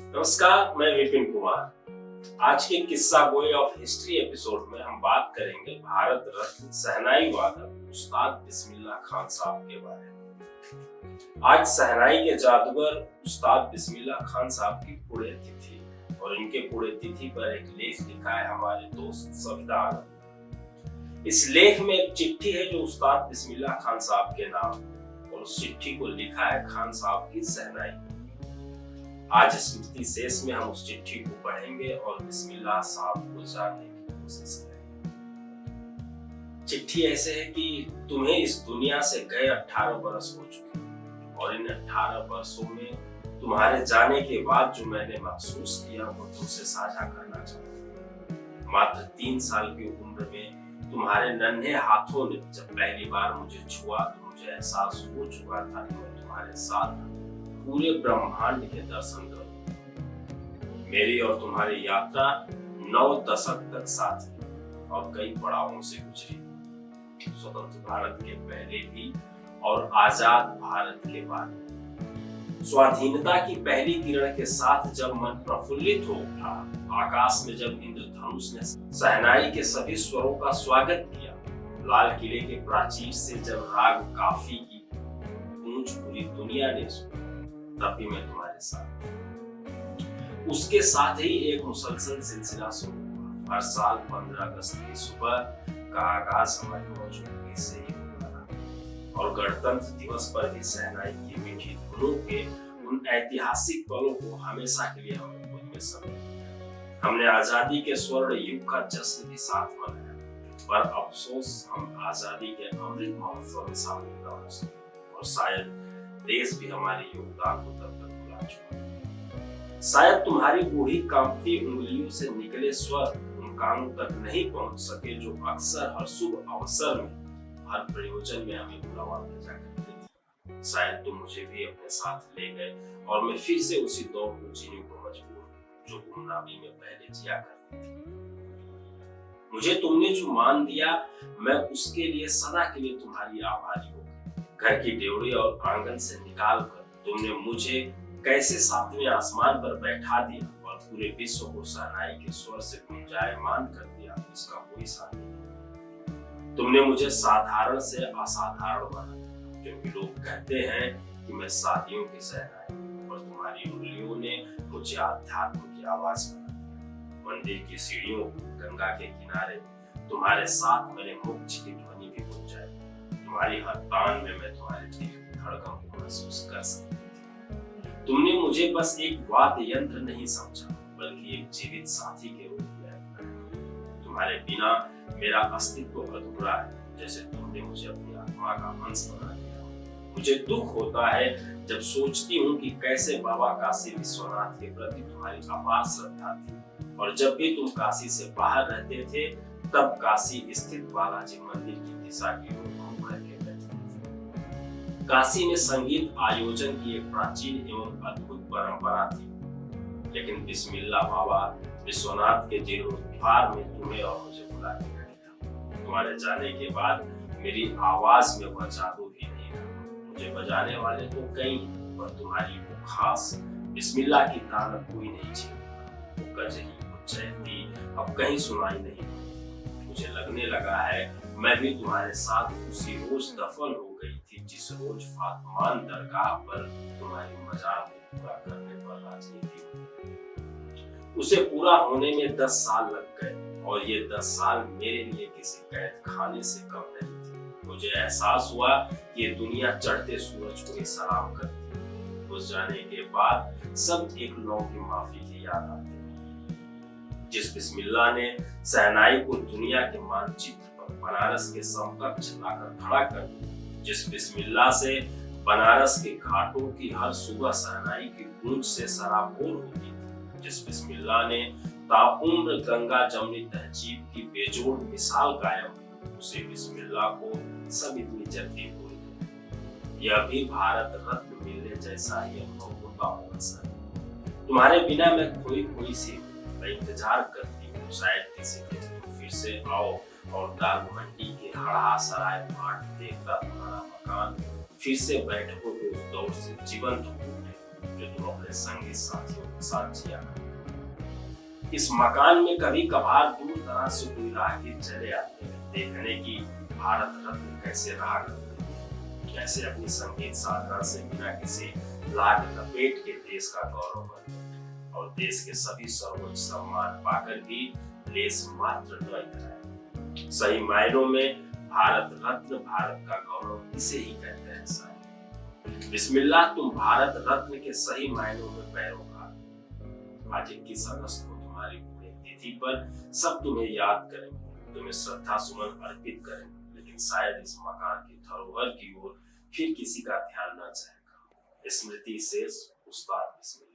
नमस्कार, मैं विपिन कुमार। आज के किस्सा गोई ऑफ हिस्ट्री एपिसोड में हम बात करेंगे भारत रत्न शहनाई वादक उस्ताद बिस्मिल्लाह खान साहब के बारे में। आज शहनाई के जादूगर उस्ताद बिस्मिल्लाह खान साहब की पुण्यतिथि और इनके पुण्यतिथि पर एक लेख लिखा है हमारे दोस्त सविता आनंद। इस लेख में एक चिट्ठी है जो उस्ताद बिस्मिल्लाह खान साहब के नाम, और उस चिट्ठी को लिखा है खान साहब की शहनाई। आज स्मृति शेष में हम उस चिट्ठी को पढ़ेंगे और बिस्मिल्लाह साहब को जानने की कोशिश करेंगे। चिट्ठी ऐसे है कि तुम्हें इस दुनिया से गए 18 बरस हो चुके और इन 18 बरसों में तुम्हारे जाने के बाद जो मैंने महसूस किया वो तुमसे साझा करना चाहता हूँ। मात्र 3 साल की उम्र में तुम्हारे नन्हे हाथों ने जब पहली बार मुझे छुआ तो मुझे एहसास हो चुका था कि मैं तुम्हारे साथ पूरे ब्रह्मांड के दर्शन करूं। मेरी और तुम्हारी यात्रा 9 दशक तक साथ रही और कई पड़ावों से गुजरी। स्वतंत्र भारत के पहले भी और आजाद भारत के बाद। स्वाधीनता की पहली किरण के साथ जब मन प्रफुल्लित हो उठा, आकाश में जब इंद्रधनुष ने शहनाई के सभी स्वरों का स्वागत किया, लाल किले के प्राचीर से जब राग काफी की गूंज पूरी दुनिया ने सुनी, तब भी मैं तुम्हारे साथ। उसके साथ ही एक मुसलसल सिलसिला शुरू हुआ। हर साल 15 अगस्त की सुबह का आगाज हमारी मौजूदगी से ही होता रहा और गणतंत्र दिवस पर भी शहनाई की मीठी धुनों के उन ऐतिहासिक पलों को हमेशा के लिए हमने खुद में समेटा। हमने आजादी के स्वर्ण युग का जश्न भी साथ मनाया, पर अफसोस हम आजादी के अमृत महोत्सव में शामिल न हो सके और शायद देश भी हमारे योगदान को तब तक भुला चुका। शायद तुम्हारी बूढ़ी कांपती उंगलियों से निकले स्वर उन कानों तक नहीं पहुंच सके जो अक्सर हर शुभ अवसर में, हर प्रयोजन में हमें बुलावा भेजा करते थे। शायद तुम मुझे भी अपने साथ ले गए और मैं फिर से उसी दौर को जीने को मजबूर जो गुमनामी में पहले जिया करती थी। मुझे तुमने जो मान दिया, मैं उसके लिए सदा के लिए तुम्हारी आभारी हूँ। घर की ड्योढ़ी और आंगन से निकाल कर तुमने मुझे कैसे 7वें आसमान पर बैठा दिया और पूरे विश्व को शहनाई के स्वर से गुंजायमान कर दिया, इसका कोई साथी नहीं। तुमने मुझे साधारण से असाधारण बना दिया, क्योंकि लोग कहते हैं कि मैं शादियों की शहनाई, और तुम्हारी उंगलियों ने मुझे आध्यात्म की आवाज बना दिया। मंदिर की सीढ़ियों, गंगा के किनारे तुम्हारे साथ मैंने मोक्ष की ध्वनि भी गुंजाई। तुम्हारी हर तान में मैं तुम्हारे दिल की धड़कन को महसूस कर सकती थी। तुमने मुझे बस एक वाद्य यंत्र नहीं समझा, बल्कि एक जीवित साथी के रूप में अपनाया। तुम्हारे बिना मेरा अस्तित्व अधूरा है, जैसे तुमने मुझे अपनी आत्मा का अंश बना दिया। मुझे दुख होता है जब सोचती हूँ कि कैसे बाबा काशी विश्वनाथ के प्रति तुम्हारी अपार श्रद्धा थी, और जब भी तुम काशी से बाहर रहते थे तब काशी स्थित बालाजी मंदिर की दिशा की ओर काशी में संगीत आयोजन की एक प्राचीन एवं अद्भुत परंपरा थी, लेकिन बिस्मिल्लाह बाबा विश्वनाथ के जीर्णोद्धार में तुम्हें और मुझे बुला लिया गया। तुम्हारे जाने के बाद मेरी आवाज में वह जादू भी नहीं रहा। मुझे बजाने वाले तो कई हैं, पर तुम्हारी वो खास बिस्मिल्लाह की तानत कोई नहीं छीनता। वो गजनी, वो चैती अब कहीं सुनाई नहीं। मुझे लगने लगा है मैं भी तुम्हारे साथ उसी रोज दफन हो गई थी जिस रोज फातिमान दरगाह पर तुम्हारी मजार को पूरा करने पर राजनीति हुई। उसे पूरा होने में 10 साल लग गए और ये 10 साल मेरे लिए किसी कैद खाने से कम नहीं थी। मुझे एहसास हुआ कि ये दुनिया चढ़ते सूरज को ही सलाम करती है। उस जाने के बाद सब एक लौ की माफी की याद आती है। जिस बिस्मिल्लाह ने शहनाई को दुनिया के मानचित्र बनारस के समकक्ष लाकर खड़ा कर दिया, जिस बिस्मिल्लाह से बनारस के घाटों की हर सुबह शहनाई की गूंज से सराबोर होती थी, जिस बिस्मिल्लाह ने ताउम्र गंगा जमनी तहजीब की बेजोड़ मिसाल कायम की, उसे बिस्मिल्लाह को सब इतनी जल्दी भूल गए। यह भी भारत रत्न मिलने जैसा ही अनुभव होता होगा सर। तुम्हारे बिना मैं खोई खोई सी, मैं इंतजार करती हूँ शायद किसी दिन तुम फिर से आओ और दाग मंडी के हड़ा सराय बाट देखता तुम्हारा मकान फिर से बैठकों के उस दौर से जीवंत हो उठे। जो तुम अपने संगी साथियों के साथ जिया करते। इस मकान में कभी कभार दूर दराज से कोई राहगीर चले आते हैं, देखने की भारत रत्न कैसे रहा करते हैं, कैसे अपनी संगीत साधना से बिना किसी लाड लपेट के देश का गौरव करते हैं और देश के सभी सर्वोच्च सम्मान पाकर भी लेस मात्र ड्राई कराए। सही मायनों में भारत रत्न भारत का गौरव इसे ही कहते हैं साहब। बिस्मिल्लाह, तुम भारत रत्न के सही मायनों में पैरोकार। आज 21 अगस्त को तुम्हारी पुण्यतिथि पर सब तुम्हें याद करेंगे, तुम्हें श्रद्धा सुमन अर्पित करेंगे, लेकिन शायद इस मकान की धरोहर की ओर फिर किसी का ध्यान न जाएगा। स्मृति शेष, उस्ताद बिस्मिल्लाह।